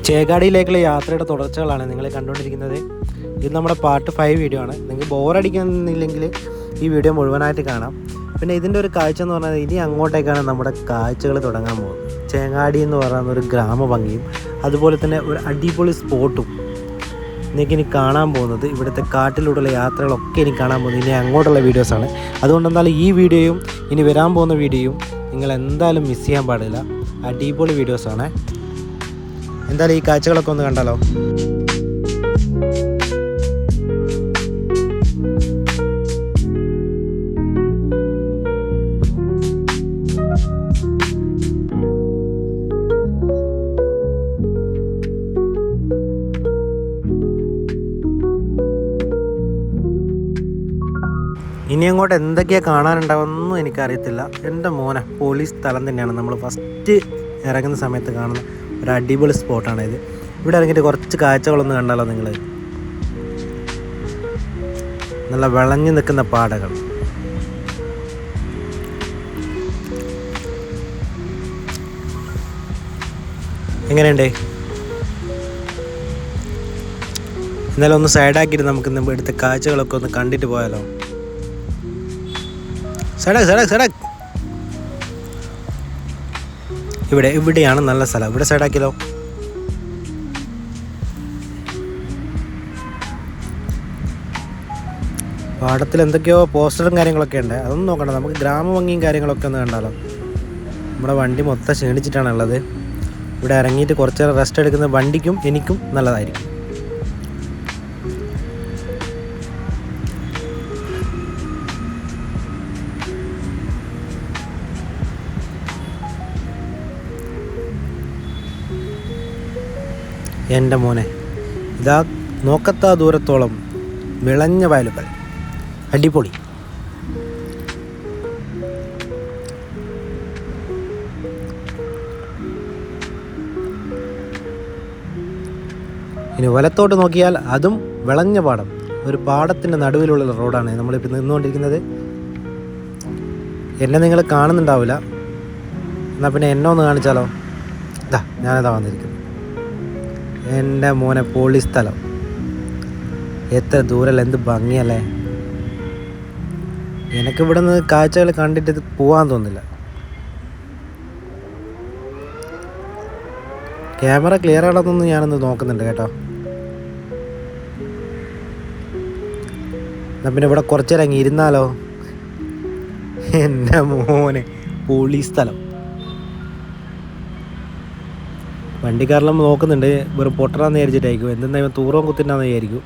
ചേകാടിയിലേക്കുള്ള യാത്രയുടെ തുടർച്ചകളാണ് നിങ്ങൾ കണ്ടുകൊണ്ടിരിക്കുന്നത്. ഇത് നമ്മുടെ പാർട്ട് 5 വീഡിയോ ആണ്. നിങ്ങൾക്ക് ബോറടിക്കുന്നില്ലെങ്കിൽ ഈ വീഡിയോ മുഴുവനായിട്ട് കാണാം. പിന്നെ ഇതിൻ്റെ ഒരു കാഴ്ച എന്ന് പറഞ്ഞാൽ ഇനി അങ്ങോട്ടേക്കാണ് നമ്മുടെ കാഴ്ചകൾ തുടങ്ങാൻ പോകുന്നത്. ചേങ്ങാടി എന്ന് പറയുന്ന ഒരു ഗ്രാമഭംഗിയും അതുപോലെ തന്നെ ഒരു അടിപൊളി സ്പോട്ടും എനിക്കിനി കാണാൻ പോകുന്നത്. ഇവിടുത്തെ കാട്ടിലൂടെയുള്ള യാത്രകളൊക്കെ എനിക്ക് കാണാൻ പോകുന്നത് ഇനി അങ്ങോട്ടുള്ള വീഡിയോസാണ്. അതുകൊണ്ട് എന്തായാലും ഈ വീഡിയോയും ഇനി വരാൻ പോകുന്ന വീഡിയോയും നിങ്ങൾ എന്തായാലും മിസ് ചെയ്യാൻ പാടില്ല. അടിപൊളി വീഡിയോസാണ്. എന്തായാലും ഈ കാഴ്ചകളൊക്കെ ഒന്ന് കണ്ടാലോ. ഇനി അങ്ങോട്ട് എന്തൊക്കെയാണ് കാണാനുണ്ടാവുമെന്നും എനിക്കറിയത്തില്ല. എൻ്റെ മോനെ പോലീസ് സ്ഥലം തന്നെയാണ്. നമ്മൾ ഫസ്റ്റ് ഇറങ്ങുന്ന സമയത്ത് കാണുന്ന ഒരു അടിപൊളി സ്പോട്ടാണിത്. ഇവിടെ ഇറങ്ങിയിട്ട് കുറച്ച് കാഴ്ചകളൊന്ന് കണ്ടാലോ നിങ്ങൾ. നല്ല വിളഞ്ഞു നിൽക്കുന്ന പാടകൾ. എങ്ങനെയുണ്ട്? എന്നാലും ഒന്ന് സൈഡാക്കിയിട്ട് നമുക്ക് ഇവിടുത്തെ കാഴ്ചകളൊക്കെ ഒന്ന് കണ്ടിട്ട് പോയാലോ. സൈഡാക്ക്. ഇവിടെയാണ് നല്ല സ്ഥലം. ഇവിടെ സൈഡാക്കിയല്ലോ. പാടത്തിൽ എന്തൊക്കെയോ പോസ്റ്ററും കാര്യങ്ങളൊക്കെ ഉണ്ട്. അതൊന്നും നോക്കണ്ട. നമുക്ക് ഗ്രാമഭംഗിയും കാര്യങ്ങളൊക്കെ ഒന്ന് കണ്ടാലോ. നമ്മുടെ വണ്ടി മൊത്തം ക്ഷീണിച്ചിട്ടാണുള്ളത്. ഇവിടെ ഇറങ്ങിയിട്ട് കുറച്ച് നേരം റെസ്റ്റ് എടുക്കുന്ന വണ്ടിക്കും എനിക്കും നല്ലതായിരിക്കും. എൻ്റെ മോനെ, ഇതാ നോക്കത്താ ദൂരത്തോളം വിളഞ്ഞ വയലുകൾ. അടിപൊളി. ഇനി വലത്തോട്ട് നോക്കിയാൽ അതും വിളഞ്ഞ പാടം. ഒരു പാടത്തിൻ്റെ നടുവിലുള്ള റോഡാണ് നമ്മളിപ്പോൾ നിന്നുകൊണ്ടിരിക്കുന്നത്. എന്നെ നിങ്ങൾ കാണുന്നുണ്ടാവില്ല. എന്നാൽ പിന്നെ എന്നെ ഒന്ന് കാണിച്ചാലോ. ഇതാ ഞാനിതാ വന്നിരിക്കുന്നത്. എൻ്റെ മോനെ പോലീസ് സ്ഥലം. എത്ര ദൂരല്ല, എന്ത് ഭംഗിയല്ലേ. എനിക്കിവിടെ നിന്ന് കാഴ്ചകൾ കണ്ടിട്ട് ഇത് പോകാൻ തോന്നില്ല. ക്യാമറ ക്ലിയർ ആണെന്നൊന്നും ഞാനൊന്ന് നോക്കുന്നുണ്ട് കേട്ടോ. എന്നാൽ പിന്നെ ഇവിടെ കുറച്ച് നേരം ഇരുന്നാലോ. എൻ്റെ മോനെ പോലീസ് സ്ഥലം. വണ്ടിക്കാരെല്ലാം നോക്കുന്നുണ്ട്. വെറും പൊട്ടറാന്ന് വിചാരിച്ചിട്ടായിരിക്കും. എന്തെന്നാ തൂറവും കുത്തിണ്ടാന്ന് വിചാരിക്കും.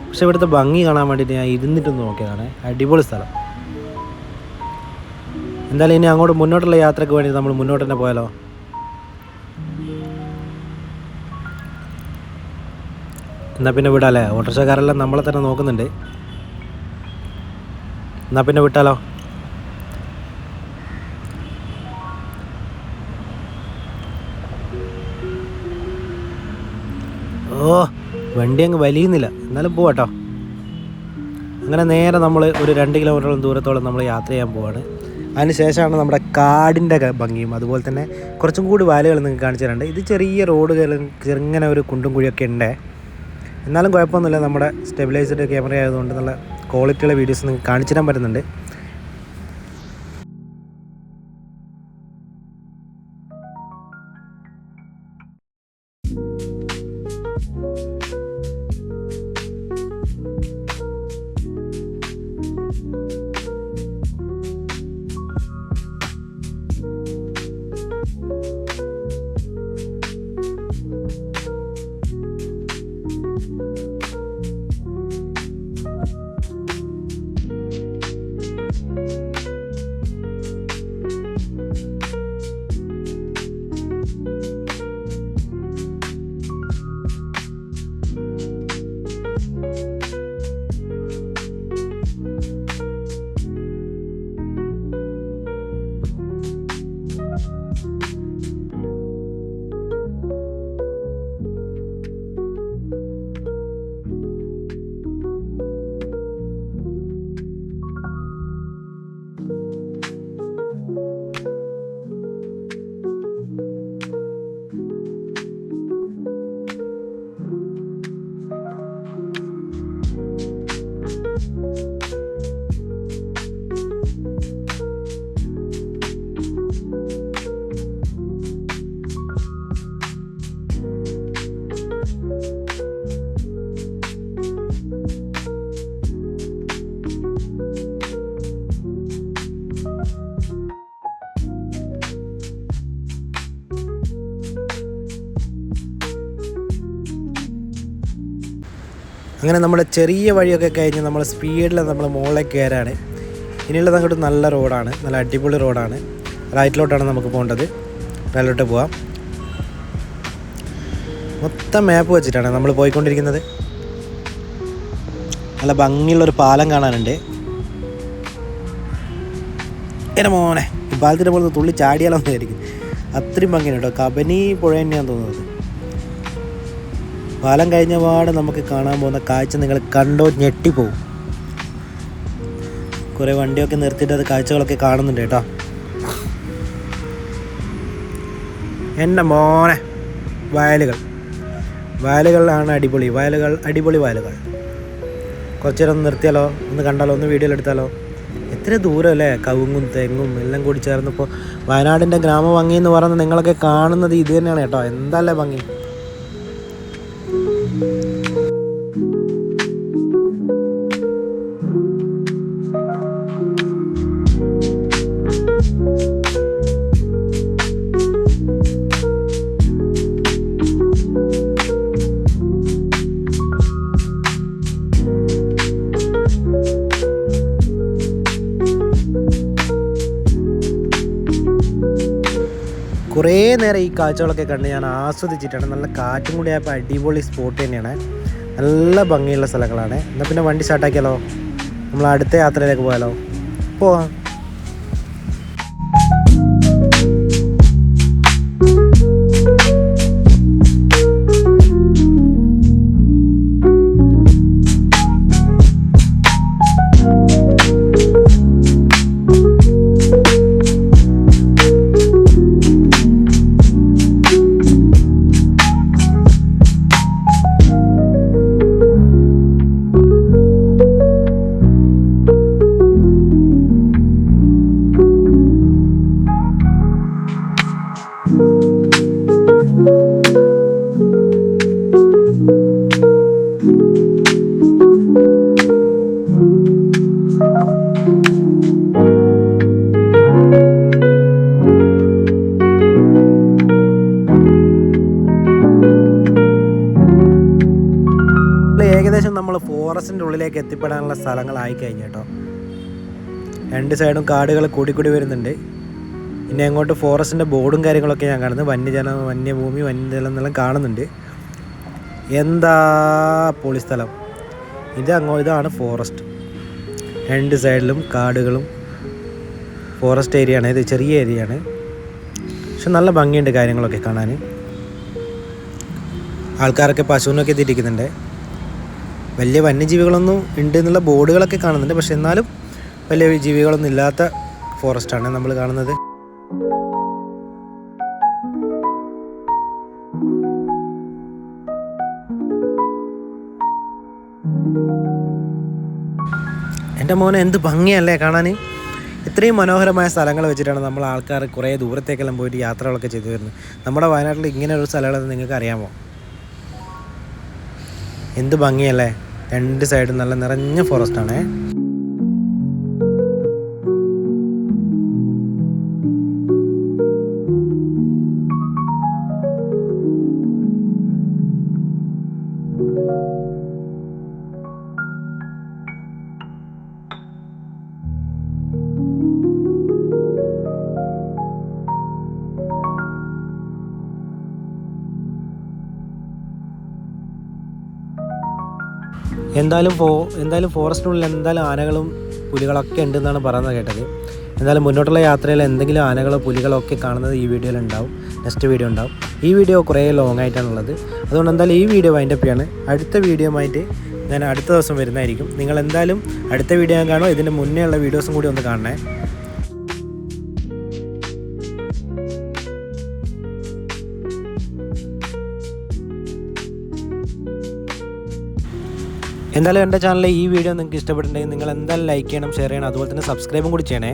പക്ഷെ ഇവിടുത്തെ ഭംഗി കാണാൻ വേണ്ടിയിട്ട് ഞാൻ ഇരുന്നിട്ടൊന്ന് നോക്കിയതാണ്. അടിപൊളി സ്ഥലം. എന്തായാലും ഇനി അങ്ങോട്ട് മുന്നോട്ടുള്ള യാത്രയ്ക്ക് വേണ്ടി നമ്മൾ മുന്നോട്ട് തന്നെ പോയാലോ. എന്നാൽ പിന്നെ വിടാല്ലേ. ഓട്ടോറിക്ഷക്കാരെല്ലാം നമ്മളെ തന്നെ നോക്കുന്നുണ്ട്. എന്നാൽ പിന്നെ വിട്ടാലോ. വണ്ടി അങ്ങ് വലിയുന്നില്ല. എന്നാലും പോവാട്ടോ. അങ്ങനെ നേരെ നമ്മൾ ഒരു 2 കിലോമീറ്ററോളം ദൂരത്തോളം നമ്മൾ യാത്ര ചെയ്യാൻ പോവാണ്. അതിന് ശേഷമാണ് നമ്മുടെ കാടിൻ്റെ ഭംഗിയും അതുപോലെ തന്നെ കുറച്ചും കൂടി വയലുകൾ നിങ്ങൾക്ക് കാണിച്ചു തരാനുണ്ട്. ഇത് ചെറിയ റോഡുകൾ, ചെറുങ്ങനെ ഒരു കുണ്ടും കുഴിയൊക്കെ ഉണ്ട്. എന്നാലും കുഴപ്പമൊന്നുമില്ല. നമ്മുടെ സ്റ്റെബിലൈസ്ഡ് ക്യാമറ ആയതുകൊണ്ട് നല്ല ക്വാളിറ്റിയുള്ള വീഡിയോസ് നിങ്ങൾക്ക് കാണിച്ചു തരാൻ പറ്റുന്നുണ്ട്. അങ്ങനെ നമ്മുടെ ചെറിയ വഴിയൊക്കെ കഴിഞ്ഞ് നമ്മൾ സ്പീഡിൽ നമ്മൾ മുകളിലേക്ക് കയറാണ്. ഇനിയുള്ളത് അങ്ങോട്ട് നല്ല റോഡാണ്, നല്ല അടിപൊളി റോഡാണ്. റൈറ്റിലോട്ടാണ് നമുക്ക് പോകേണ്ടത്. റൈറ്റിലോട്ട് പോവാം. മൊത്തം മാപ്പ് വെച്ചിട്ടാണ് നമ്മൾ പോയിക്കൊണ്ടിരിക്കുന്നത്. നല്ല ഭംഗിയുള്ളൊരു പാലം കാണാനുണ്ട്. എൻ്റെ മോനെ, ഈ പാലത്തിൻ്റെ പോലെ തുള്ളി ചാടിയാലോ എന്നായിരിക്കും, അത്രയും ഭംഗിയാണ് കേട്ടോ. കബനി പുഴ തന്നെയാണ് തോന്നുന്നത്. പാലം കഴിഞ്ഞ പാടെ നമുക്ക് കാണാൻ പോകുന്ന കാഴ്ച നിങ്ങൾ കണ്ടോ ഞെട്ടിപ്പോവും. കുറേ വണ്ടിയൊക്കെ നിർത്തിയിട്ട് അത് കാഴ്ചകളൊക്കെ കാണുന്നുണ്ട് കേട്ടോ. എൻ്റെ മോനെ, വയലുകളിലാണ് അടിപൊളി വയലുകൾ. കുറച്ച് നേരം ഒന്ന് നിർത്തിയാലോ, ഒന്ന് കണ്ടാലോ, ഒന്ന് വീഡിയോയിൽ എടുത്താലോ. എത്ര ദൂരം അല്ലേ, കവുങ്ങും തെങ്ങും എല്ലാം കൂടി ചേർന്നിപ്പോൾ വയനാടിൻ്റെ ഗ്രാമഭംഗി എന്ന് പറയുന്നത് നിങ്ങളൊക്കെ കാണുന്നത് ഇത് തന്നെയാണ് കേട്ടോ. എന്താല്ലേ ഭംഗി. കുറേ നേരം ഈ കാഴ്ചകളൊക്കെ കണ്ട് ഞാൻ ആസ്വദിച്ചിട്ടാണ്. നല്ല കാറ്റും കൂടി ആയപ്പോൾ അടിപൊളി സ്പോട്ട് തന്നെയാണ്. നല്ല ഭംഗിയുള്ള സ്ഥലങ്ങളാണ്. എന്നാൽ പിന്നെ വണ്ടി സ്റ്റാർട്ടാക്കിയാലോ, നമ്മൾ അടുത്ത യാത്രയിലേക്ക് പോയാലോ? പോവാം. ഏകദേശം നമ്മൾ ഫോറസ്റ്റിൻ്റെ ഉള്ളിലേക്ക് എത്തിപ്പെടാനുള്ള സ്ഥലങ്ങളായി കഴിഞ്ഞു കേട്ടോ. രണ്ട് സൈഡും കാടുകൾ കൂടിക്കൂടി വരുന്നുണ്ട്. ഇനി അങ്ങോട്ട് ഫോറസ്റ്റിൻ്റെ ബോർഡും കാര്യങ്ങളൊക്കെ ഞാൻ കാണുന്നത്. വന്യഭൂമി വന്യജലം എന്നെല്ലാം കാണുന്നുണ്ട്. എന്താ പൊളി സ്ഥലം. ഇതാണ് ഫോറസ്റ്റ്. രണ്ട് സൈഡിലും കാടുകളും ഫോറസ്റ്റ് ഏരിയയാണ്. ഇത് ചെറിയ ഏരിയയാണ്, പക്ഷെ നല്ല ഭംഗിയുണ്ട് കാര്യങ്ങളൊക്കെ കാണാൻ. ആൾക്കാരൊക്കെ പശുവിനൊക്കെ എത്തിയിരിക്കുന്നുണ്ട്. വലിയ വന്യജീവികളൊന്നും ഉണ്ട് എന്നുള്ള ബോർഡുകളൊക്കെ കാണുന്നുണ്ട്, പക്ഷെ എന്നാലും വലിയ ജീവികളൊന്നും ഇല്ലാത്ത ഫോറസ്റ്റാണ് നമ്മൾ കാണുന്നത്. എൻ്റെ മോനെ, എന്ത് ഭംഗിയല്ലേ കാണാൻ. ഇത്രയും മനോഹരമായ സ്ഥലങ്ങൾ വെച്ചിട്ടാണ് നമ്മൾ ആൾക്കാർ കുറേ ദൂരത്തേക്കെല്ലാം പോയിട്ട് യാത്രകളൊക്കെ ചെയ്തു വരുന്നത്. നമ്മുടെ വയനാട്ടിൽ ഇങ്ങനെ ഒരു സ്ഥലങ്ങളെന്ന് നിങ്ങൾക്ക് അറിയാമോ? എന്ത് ഭംഗിയല്ലേ. രണ്ട് സൈഡും നല്ല നിറഞ്ഞ ഫോറസ്റ്റാണേ. എന്തായാലും ഫോറസ്റ്റിനുള്ളിൽ എന്തായാലും ആനകളും പുലികളൊക്കെ ഉണ്ടെന്നാണ് പറയുന്നത് കേട്ടത്. എന്തായാലും മുന്നോട്ടുള്ള യാത്രയിൽ എന്തെങ്കിലും ആനകളോ പുലികളോ ഒക്കെ കാണുന്നത് ഈ വീഡിയോയിൽ ഉണ്ടാവും. നെക്സ്റ്റ് വീഡിയോ ഉണ്ടാവും. ഈ വീഡിയോ കുറേ ലോങ് ആയിട്ടാണുള്ളത്. അതുകൊണ്ട് എന്തായാലും ഈ വീഡിയോ വൈൻഡപ്പ് ചെയ്യാണ്. അടുത്ത വീഡിയോ ആയിട്ട് ഞാൻ അടുത്ത ദിവസം വരുന്നതായിരിക്കും. നിങ്ങൾ എന്തായാലും അടുത്ത വീഡിയോ ഞാൻ കാണുമോ, ഇതിൻ്റെ മുന്നേ ഉള്ള വീഡിയോസും കൂടി ഒന്ന് കാണണേ. എന്തായാലും എൻ്റെ ചാനലിലെ ഈ വീഡിയോ നിങ്ങൾക്ക് ഇഷ്ടപ്പെട്ടിട്ടുണ്ടെങ്കിൽ നിങ്ങൾ എന്തായാലും ലൈക്ക് ചെയ്യണം, ഷെയർ ചെയ്യണം, അതുപോലെ തന്നെ സബ്സ്ക്രൈബും കൂടി ചെയ്യണേ.